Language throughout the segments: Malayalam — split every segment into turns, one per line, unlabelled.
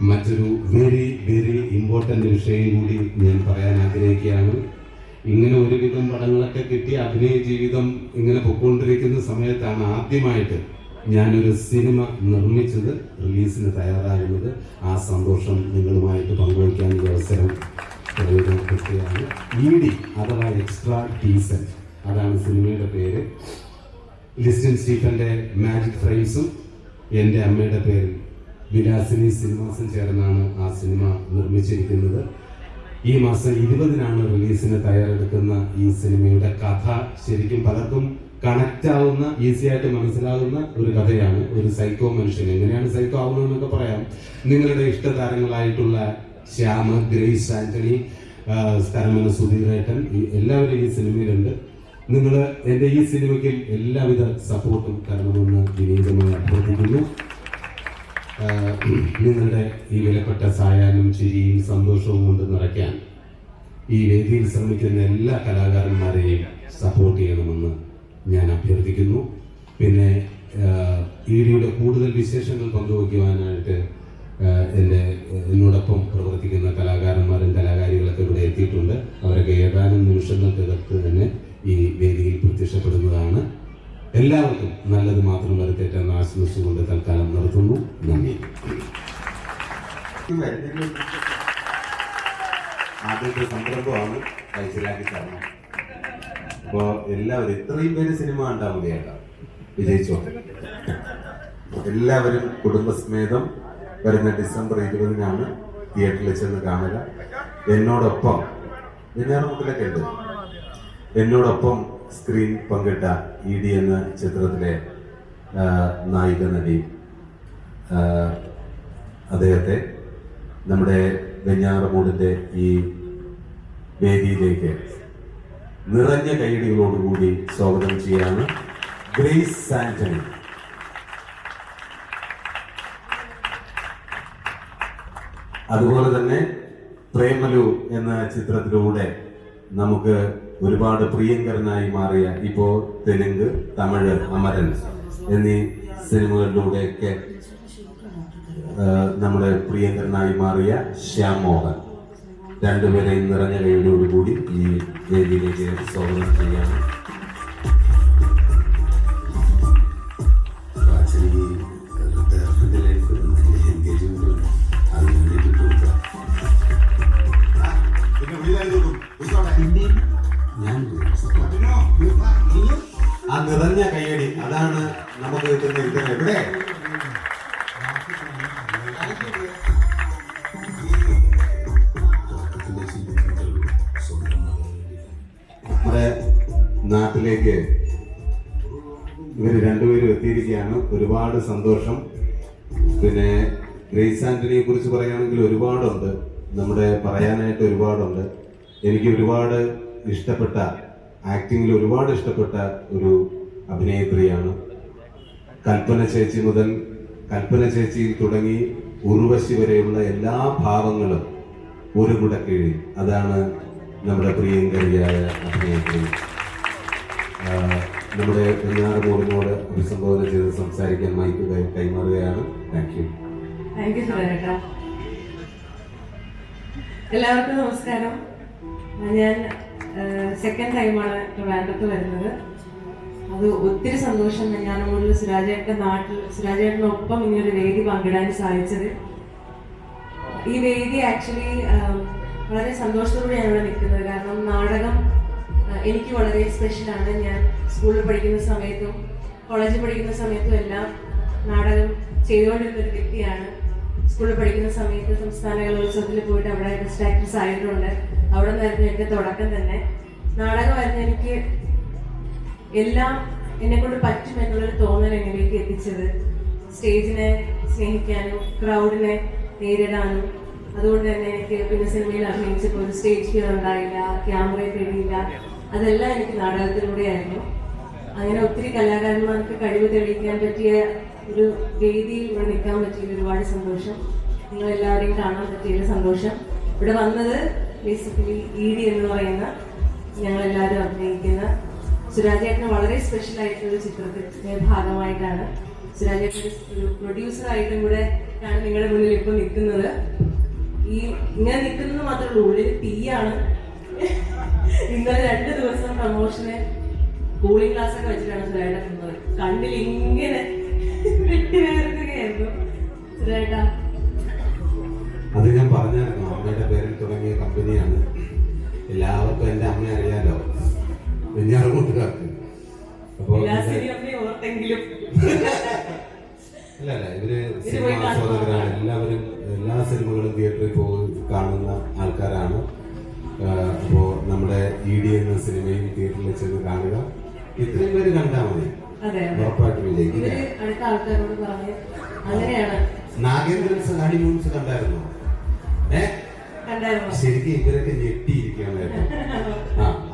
മറ്റൊരു വെരി വെരി ഇമ്പോർട്ടൻ്റ് വിഷയം കൂടി ഞാൻ പറയാൻ ആഗ്രഹിക്കുകയാണ്. ഇങ്ങനെ ഒരുവിധം പടങ്ങളൊക്കെ കിട്ടി അഭിനയ ജീവിതം ഇങ്ങനെ പൊയ്ക്കൊണ്ടിരിക്കുന്ന സമയത്താണ് ആദ്യമായിട്ട് ഞാനൊരു സിനിമ നിർമ്മിച്ചത്, റിലീസിന് തയ്യാറാകുന്നത്. ആ സന്തോഷം നിങ്ങളുമായിട്ട് പങ്കുവയ്ക്കാനുള്ള അവസരം കിട്ടുകയാണ്. ED അഥവാ എക്സ്ട്രാ ഡീസൻറ്റ്, അതാണ് സിനിമയുടെ പേര്. ലിസ്റ്റൻ സ്റ്റീഫൻ്റെ മാജിക് ഫ്രെയിംസും എൻ്റെ അമ്മയുടെ പേരിൽ വിലാസിനി സിനിമാസും ചേർന്നാണ് ആ സിനിമ നിർമ്മിച്ചിരിക്കുന്നത്. ഈ മാസം 20-നാണ് റിലീസിന് തയ്യാറെടുക്കുന്ന ഈ സിനിമയുടെ കഥ ശരിക്കും പലർക്കും കണക്റ്റ് ആവുന്ന, ഈസി ആയിട്ട് മനസ്സിലാകുന്ന ഒരു കഥയാണ്. ഒരു സൈക്കോ മനുഷ്യൻ എങ്ങനെയാണ് സൈക്കോ ആവുന്നതെന്നൊക്കെ പറയാം. നിങ്ങളുടെ ഇഷ്ടതാരങ്ങളായിട്ടുള്ള ശ്യാമ, ഗ്രേസ് ആന്റണി, സ്ഥലമന സുധീരേട്ടൻ, എല്ലാവരും ഈ സിനിമയിലുണ്ട്. നിങ്ങൾ എൻ്റെ ഈ സിനിമയ്ക്ക് എല്ലാവിധ സപ്പോർട്ടും തരണമെന്ന് വിനീതമായി അഭ്യർത്ഥിക്കുന്നു. നിങ്ങളുടെ ഈ വിലപ്പെട്ട സായാഹ്നം, ചിരിയും സന്തോഷവും കൊണ്ട് നിറയ്ക്കാൻ ഈ വേദിയിൽ ശ്രമിക്കുന്ന എല്ലാ കലാകാരന്മാരെയും സപ്പോർട്ട് ചെയ്യണമെന്ന് ഞാൻ അഭ്യർത്ഥിക്കുന്നു. പിന്നെ EDയുടെ കൂടുതൽ വിശേഷങ്ങൾ പങ്കുവയ്ക്കുവാനായിട്ട് എന്നോടൊപ്പം പ്രവർത്തിക്കുന്ന കലാകാരന്മാരും കലാകാരികളൊക്കെ ഇവിടെ എത്തിയിട്ടുണ്ട്. അവരൊക്കെ ഏതാനും നിമിഷങ്ങൾക്കകത്ത് തന്നെ ഈ വേദിയിൽ പ്രത്യക്ഷപ്പെടുന്നതാണ്. എല്ലാവർക്കും നല്ലത് മാത്രം വരുത്തേറ്റ എന്ന് ആശംസിച്ചുകൊണ്ട് തൽക്കാലം നിർത്തുന്നു. നന്ദി. ആദ്യത്തെ സംരംഭമാണ്, മനസ്സിലാക്കി തരണം. അപ്പോൾ എല്ലാവരും ഇത്രയും പേര് സിനിമ കണ്ടാൽ മതിയാക്കാം, വിജയിച്ചോ. എല്ലാവരും കുടുംബസമേതം വരുന്ന ഡിസംബർ 20-നാണ് തിയേറ്ററിൽ ചെന്ന് കാണുക. എന്നോടൊപ്പം വെഞ്ഞാറമൂട്ടിലൊക്കെ ഉണ്ട്, എന്നോടൊപ്പം സ്ക്രീൻ പങ്കിട്ട ED എന്ന ചിത്രത്തിലെ നായിക നടി, അദ്ദേഹത്തെ നമ്മുടെ വെഞ്ഞാറമൂടിൻ്റെ ഈ വേദിയിലേക്ക് നിറഞ്ഞ കൈയടികളോടുകൂടി സ്വാഗതം ചെയ്യാണ് ഗ്രേസ് ആന്റണി. അതുപോലെ തന്നെ പ്രേമലു എന്ന ചിത്രത്തിലൂടെ നമുക്ക് ഒരുപാട് പ്രിയങ്കരനായി മാറിയ, ഇപ്പോ തെലുങ്ക്, തമിഴ്, അമരൻ എന്നീ സിനിമകളിലൂടെയൊക്കെ നമ്മുടെ പ്രിയങ്കരനായി മാറിയ ശ്യാം മോഹൻ, രണ്ടുപേരെയും നിറഞ്ഞ കൈയോടുകൂടി ഈ വേദിയിലേക്ക് സ്വാഗതം ചെയ്യാണ്. ആ നിറഞ്ഞ കയ്യടി, അതാണ് നമുക്ക് കിട്ടുന്ന ഇത്തരം. എവിടെ നമ്മുടെ നാട്ടിലേക്ക് ഇവർ രണ്ടുപേരും എത്തിയിരിക്കുകയാണ്. ഒരുപാട് സന്തോഷം. പിന്നെ ഗ്രേസ് ആന്റണിയെ കുറിച്ച് പറയുകയാണെങ്കിൽ ഒരുപാടുണ്ട്, നമ്മുടെ പറയാനായിട്ട് ഒരുപാടുണ്ട്. എനിക്ക് ഒരുപാട് ഇഷ്ടപ്പെട്ട, ആക്ടിങ്ങിൽ ഒരുപാട് ഇഷ്ടപ്പെട്ട ഒരു അഭിനേത്രിയാണ്. കൽപ്പന ചേച്ചി മുതൽ, കൽപ്പന ചേച്ചിയിൽ തുടങ്ങി ഉർവശി വരെയുള്ള എല്ലാ ഭാവങ്ങളും ഒരു കുടക്കീഴിൽ, അതാണ് നമ്മുടെ പ്രിയങ്കരിയായ അഭിനേത്രി. നമ്മുടെ വെഞ്ഞാറമൂടിനോട് അഭിസംബോധന ചെയ്ത് സംസാരിക്കാൻ മൈക്ക് കൈമാറുകയാണ്. Thank you.
എല്ലാവർക്കും നമസ്കാരം. ഞാൻ സെക്കൻഡ് ടൈമാണ് ട്രിവാൻഡ്രത്ത് വരുന്നത്. അത് ഒത്തിരി സന്തോഷം. വെഞ്ഞാറമൂടിൽ സുരാജേട്ടനൊപ്പം ഇങ്ങനൊരു വേദി പങ്കിടാൻ സാധിച്ചത്. ഈ വേദി ആക്ച്വലി വളരെ സന്തോഷത്തോടെയാണ് ഇവിടെ നിൽക്കുന്നത്. കാരണം നാടകം എനിക്ക് വളരെ സ്പെഷ്യലാണ്. ഞാൻ സ്കൂളിൽ പഠിക്കുന്ന സമയത്തും കോളേജിൽ പഠിക്കുന്ന സമയത്തും എല്ലാം നാടകം ചെയ്തുകൊണ്ടിരുന്ന ഒരു വ്യക്തിയാണ്. സ്കൂളിൽ പഠിക്കുന്ന സമയത്ത് സംസ്ഥാന കലോത്സവത്തിൽ പോയിട്ട് അവിടെ ബെസ്റ്റ് ആക്ട്രസ് ആയിട്ടുണ്ട്. അവിടെ നിന്നായിരുന്നു എൻ്റെ തുടക്കം തന്നെ. നാടകമായിരുന്നു എനിക്ക് എല്ലാം എന്നെക്കൊണ്ട് പറ്റും എന്നുള്ളൊരു തോന്നൽ എന്നിലേക്ക് എത്തിച്ചത്. സ്റ്റേജിനെ സ്നേഹിക്കാനും ക്രൗഡിനെ നേരിടാനും. അതുകൊണ്ട് തന്നെ എനിക്ക് പിന്നെ സിനിമയിൽ അഭിനയിച്ചപ്പോൾ ഒരു സ്റ്റേജ് ഫിയർ ഉണ്ടായില്ല, ക്യാമറയെ പേടിയില്ല. അതെല്ലാം എനിക്ക് നാടകത്തിലൂടെയായിരുന്നു. അങ്ങനെ ഒത്തിരി കലാകാരന്മാർക്ക് കഴിവ് തെളിയിക്കാൻ പറ്റിയ ഒരു വേദിയിൽ ഇവിടെ നിൽക്കാൻ പറ്റിയ ഒരുപാട് സന്തോഷം. നിങ്ങളെല്ലാവരെയും കാണാൻ പറ്റിയ സന്തോഷം. ഇവിടെ വന്നത് ബേസിക്കലി ED എന്ന് പറയുന്ന ഞങ്ങളെല്ലാവരും അഭിനയിക്കുന്ന സുരാജേട്ടന് വളരെ സ്പെഷ്യൽ ആയിട്ടുള്ള ചിത്രത്തിന്റെ ഭാഗമായിട്ടാണ്. സുരാജേട്ടൻ ഒരു പ്രൊഡ്യൂസറായിട്ടും കൂടെ ആണ് നിങ്ങളുടെ മുന്നിൽ ഇപ്പൊ നിൽക്കുന്നത്. ഈ ഇങ്ങനെ നിൽക്കുന്നത് മാത്രമേ ഉള്ളൂ, ഉള്ളിൽ തീയാണ്. ഇന്നലെ 2 ദിവസം പ്രമോഷന് കൂളിംഗ് ക്ലാസ് ഒക്കെ വെച്ചിട്ടാണ് സുരാജേട്ടൻ നിന്നത്. കണ്ണിൽ ഇങ്ങനെ വെട്ടിവേർക്കുകയായിരുന്നു സുരാജേട്ട.
അത് ഞാൻ പറഞ്ഞായിരുന്നു, അമ്മയുടെ പേരിൽ തുടങ്ങിയ കമ്പനിയാണ്. എല്ലാവർക്കും എൻ്റെ അമ്മയെ അറിയാലോ, വെഞ്ഞാറമൂട്ടുകാർക്ക്. അപ്പോൾ
ഓർത്തെങ്കിലും
അല്ല ഇവര് സിനിമ ആസ്വാദകരാണ്. എല്ലാവരും എല്ലാ സിനിമകളും തിയേറ്ററിൽ പോയി കാണുന്ന ആൾക്കാരാണ്. അപ്പോൾ നമ്മുടെ ED എന്ന സിനിമയും തിയേറ്ററിൽ ചെന്ന് കാണുക. ഇത്രയും പേര് കണ്ടാൽ മതി, ഉറപ്പായിട്ട് വിജയിക്കും.
അടുത്ത ആൾക്കാരോട് പറഞ്ഞ് അങ്ങനെയാണ്.
നാഗേന്ദ്രൻ സഹാടി മൂവ്സ് കണ്ടായിരുന്നോ? ശരിക്കും ഇവരൊക്കെ ഞെട്ടിയിരിക്കുകയായിരുന്നു.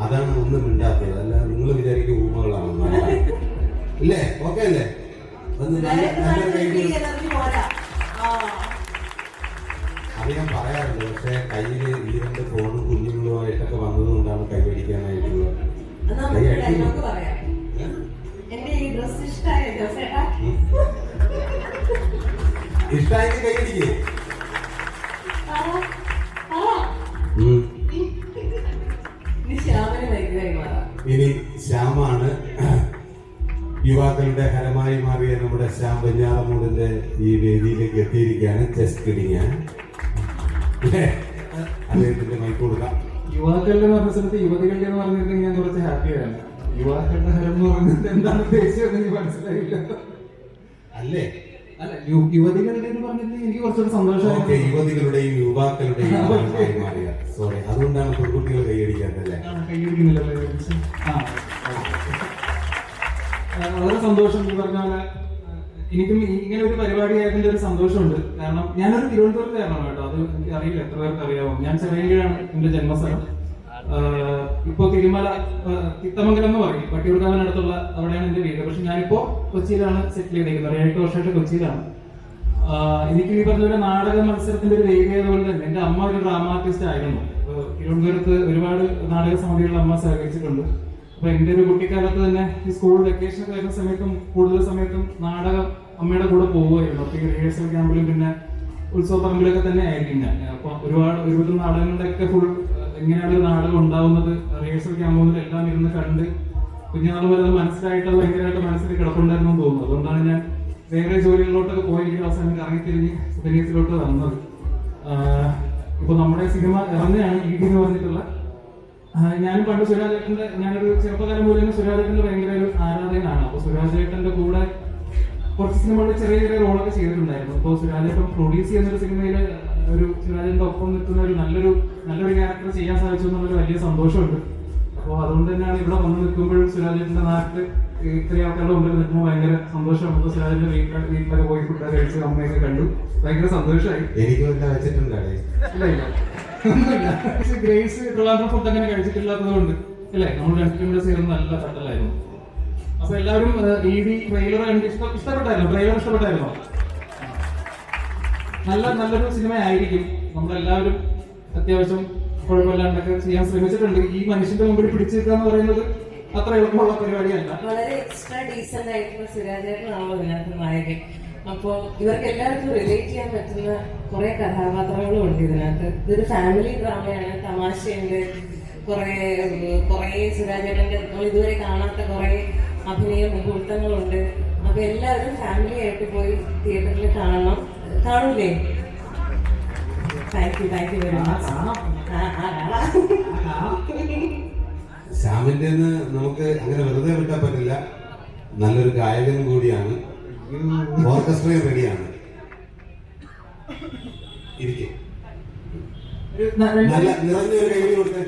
അതാണ് ഒന്നും മിണ്ടാത്തത്. അല്ല നിങ്ങൾ വിചാരിക്കും ഊമകളാണ് ഇല്ലേ? ഓക്കെ അല്ലേ? അത് ഞാൻ പറയാറുണ്ട്. പക്ഷെ കയ്യിൽ ഈ 2 ഫോണും കുഞ്ഞുങ്ങളുമായിട്ടൊക്കെ വന്നത് കൊണ്ടാണ് കൈയടിക്കാനായിട്ടുള്ളത്. ഇഷ്ടായെങ്കിൽ കൈയടിക്കേ. ഇനി ശ്യാമാണ് യുവാക്കളുടെ ഹരമായി മാറിയ നമ്മുടെ ശ്യാം വെഞ്ഞാറമൂടിന്റെ ഈ വേദിയിലേക്ക് എത്തിയിരിക്കുകയാണ്. ചെസ് കിടിങ്ങാൻ അദ്ദേഹത്തിന്റെ മൈക്ക് കൊടുക്കാം.
യുവാക്കളുടെ പറഞ്ഞ സ്ഥലത്ത് യുവതികളുടെ എന്ന് പറഞ്ഞിട്ടുണ്ടെങ്കിൽ ഞാൻ കുറച്ച് ഹാപ്പിയാണ്. യുവാക്കളുടെ ഹരം എന്ന് പറഞ്ഞിട്ട് എന്താണ് ഉദ്ദേശിച്ചത് എനിക്ക് മനസ്സിലായില്ല.
അല്ലേ?
അല്ല, യുവതികളുടെ എന്ന് പറഞ്ഞിട്ട് എനിക്ക് കുറച്ചുകൂടി സന്തോഷമായി.
യുവതികളുടെയും യുവാക്കളുടെയും മാറിയ സോറി, അതുകൊണ്ടാണ് പെൺകുട്ടികൾ കൈയടിക്കാത്തല്ലേ?
കൈയടിക്കുന്നില്ല. വളരെ സന്തോഷം. ഈ പറഞ്ഞ പോലെ എനിക്കും ഇങ്ങനെ ഒരു പരിപാടി ആയതിന്റെ ഒരു സന്തോഷമുണ്ട്. കാരണം ഞാനൊരു തിരുവനന്തപുരത്തുകാരനാണ് കേട്ടോ. അത് എനിക്ക് അറിയില്ല എത്ര പേർക്ക് അറിയാമോ. ഞാൻ ചെറിയങ്കിഴാണ് എന്റെ ജന്മസ്ഥലം. ഇപ്പോ തിരുമല തിത്തമംഗലം എന്ന് പറയും, പട്ടിയൂർക്കാവിനടുത്തുള്ള അവിടെയാണ് എന്റെ വീട്. പക്ഷെ ഞാനിപ്പോ കൊച്ചിയിലാണ് സെറ്റിൽ ചെയ്തിരിക്കുന്നത്. 7 വർഷമായിട്ട് കൊച്ചിയിലാണ്. എനിക്ക് ഈ പറഞ്ഞ പോലെ നാടക മത്സരത്തിന്റെ ഒരു വേദിയായതുകൊണ്ട് തന്നെ എന്റെ അമ്മ ഒരു ഡ്രാമ ആർട്ടിസ്റ്റ് ആയിരുന്നു. തിരുവനന്തപുരത്ത് ഒരുപാട് നാടക സമിതികളിൽ അമ്മ സഹകരിച്ചിട്ടുണ്ട്. അപ്പൊ എന്റെ ഒരു കുട്ടിക്കാലത്ത് തന്നെ ഈ സ്കൂൾ വെക്കേഷൻ ഒക്കെ വരുന്ന സമയത്തും കൂടുതൽ സമയത്തും നാടകം അമ്മയുടെ കൂടെ പോവുമായിരുന്നു. അപ്പൊ ഈ റിഹേഴ്സൽ ക്യാമ്പിലും പിന്നെ ഉത്സവ പറമ്പിലൊക്കെ തന്നെ ആയിരിക്കും ഞാൻ. അപ്പൊ ഒരുവിധം നാടകങ്ങളുടെയൊക്കെ ഫുൾ എങ്ങനെയാണ് ഒരു നാടകം ഉണ്ടാവുന്നത്, റിഹേഴ്സൽ ക്യാമ്പ് മുതൽ എല്ലാം ഇരുന്ന് കണ്ട് കുഞ്ഞുനാൾ വരെ അത് മനസ്സിലായിട്ട് അത് ഭയങ്കരമായിട്ട് മനസ്സിൽ കിടപ്പുണ്ടായിരുന്നു എന്ന് തോന്നുന്നു. അതുകൊണ്ടാണ് ഞാൻ വേറെ ജോലികളിലോട്ടൊക്കെ പോയെങ്കിൽ അവസാനം ഇറങ്ങിത്തിരിഞ്ഞ് ഉപനീയത്തിലോട്ട് വന്നത്. ഇപ്പൊ നമ്മുടെ സിനിമ ഇറങ്ങുകയാണ് ED എന്ന് പറഞ്ഞിട്ടുള്ള. ഞാനും പണ്ട് സുരാജേട്ടന്റെ, ഞാനൊരു ചെറുപ്പകാലം പോലെ തന്നെ സുരാജേട്ടന്റെ ഭയങ്കര ഒരു ആരാധകനാണ്. അപ്പൊ സുരാജേട്ടന്റെ കൂടെ കുറച്ച് സിനിമകളിൽ ചെറിയ ചെറിയ റോളൊക്കെ ചെയ്തിട്ടുണ്ടായിരുന്നു. അപ്പോൾ സുരാജേട്ടൻ പ്രൊഡ്യൂസ് ചെയ്യുന്നൊരു സിനിമയിൽ ഒരു സുരാജേട്ടന്റെ ഒപ്പം നിൽക്കുന്ന ഒരു നല്ലൊരു ക്യാരക്ടർ ചെയ്യാൻ സാധിച്ചു എന്നുള്ളൊരു വലിയ സന്തോഷമുണ്ട്. അപ്പോൾ അതുകൊണ്ട് തന്നെയാണ് ഇവിടെ വന്ന് നിൽക്കുമ്പോഴും സുരാജേട്ടന്റെ നാട്ടിൽ ഇത്രയും ആൾക്കാരുടെ മുമ്പിൽ നിൽക്കുമ്പോൾ ഭയങ്കര സന്തോഷമാണ്. അപ്പോൾ സുരാജേട്ടന്റെ വീട്ടിലൊക്കെ പോയി ഫുഡൊക്കെ കഴിച്ച് അമ്മയൊക്കെ കണ്ടു, ഭയങ്കര സന്തോഷമായി. ഒന്നുമില്ല, ഗ്രേസ് ട്രിവാൻഡ്രം ഫുഡ് അങ്ങനെ കഴിച്ചിട്ടില്ലാത്തത് കൊണ്ട് അല്ലേ, നമ്മൾ രണ്ടും കൂടെ ചേർന്ന് നല്ല തട്ടലായിരുന്നു. അപ്പൊ എല്ലാവരും ED ട്രെയിലർ കണ്ട് ഇഷ്ടപ്പെട്ടായിരുന്നു. ട്രെയിലർ ഇഷ്ടപ്പെട്ടായിരുന്നോ? നല്ലൊരു സിനിമ ആയിരിക്കും. നമ്മളെല്ലാവരും അത്യാവശ്യം കുഴപ്പമില്ലാണ്ടൊക്കെ ചെയ്യാൻ ശ്രമിച്ചിട്ടുണ്ട്. ഈ മനുഷ്യന്റെ മുമ്പിൽ പിടിച്ചു നിൽക്കുക എന്ന് പറയുന്നത് അത്ര എളുപ്പമുള്ള പരിപാടിയല്ല.
വളരെ എക്സ്ട്രാ ഡീസന്റ് ആയിട്ടുള്ള സുരാജേട്ടനാണോ ഇതിനകത്ത് നായകൻ. അപ്പൊ ഇവർക്ക് എല്ലാവർക്കും റിലേറ്റ് ചെയ്യാൻ പറ്റുന്ന കുറെ കഥാപാത്രങ്ങളും ഉണ്ട് ഇതിനകത്ത്. ഇതൊരു ഫാമിലി ഡ്രാമയാണ്, തമാശയുണ്ട്, കുറെ സുരാജേട്ടന്റെ നമ്മൾ ഇതുവരെ കാണാത്ത കുറെ അഭിനയ മുഹൂർത്തങ്ങളുണ്ട്. അപ്പൊ എല്ലാവരും ഫാമിലി ആയിട്ട് പോയി തിയേറ്ററിൽ കാണൂലേ? Thank you very much.
ശ്യാമിന്റെ നമുക്ക് അങ്ങനെ വെറുതെ വിട്ടാൻ പറ്റില്ല. നല്ലൊരു ഗായകൻ കൂടിയാണ്, ഓർക്കസ്ട്രയും റെഡിയാണ്. ഇരിക്കും നല്ല നിറഞ്ഞൊരു കൈ കൊടുത്ത്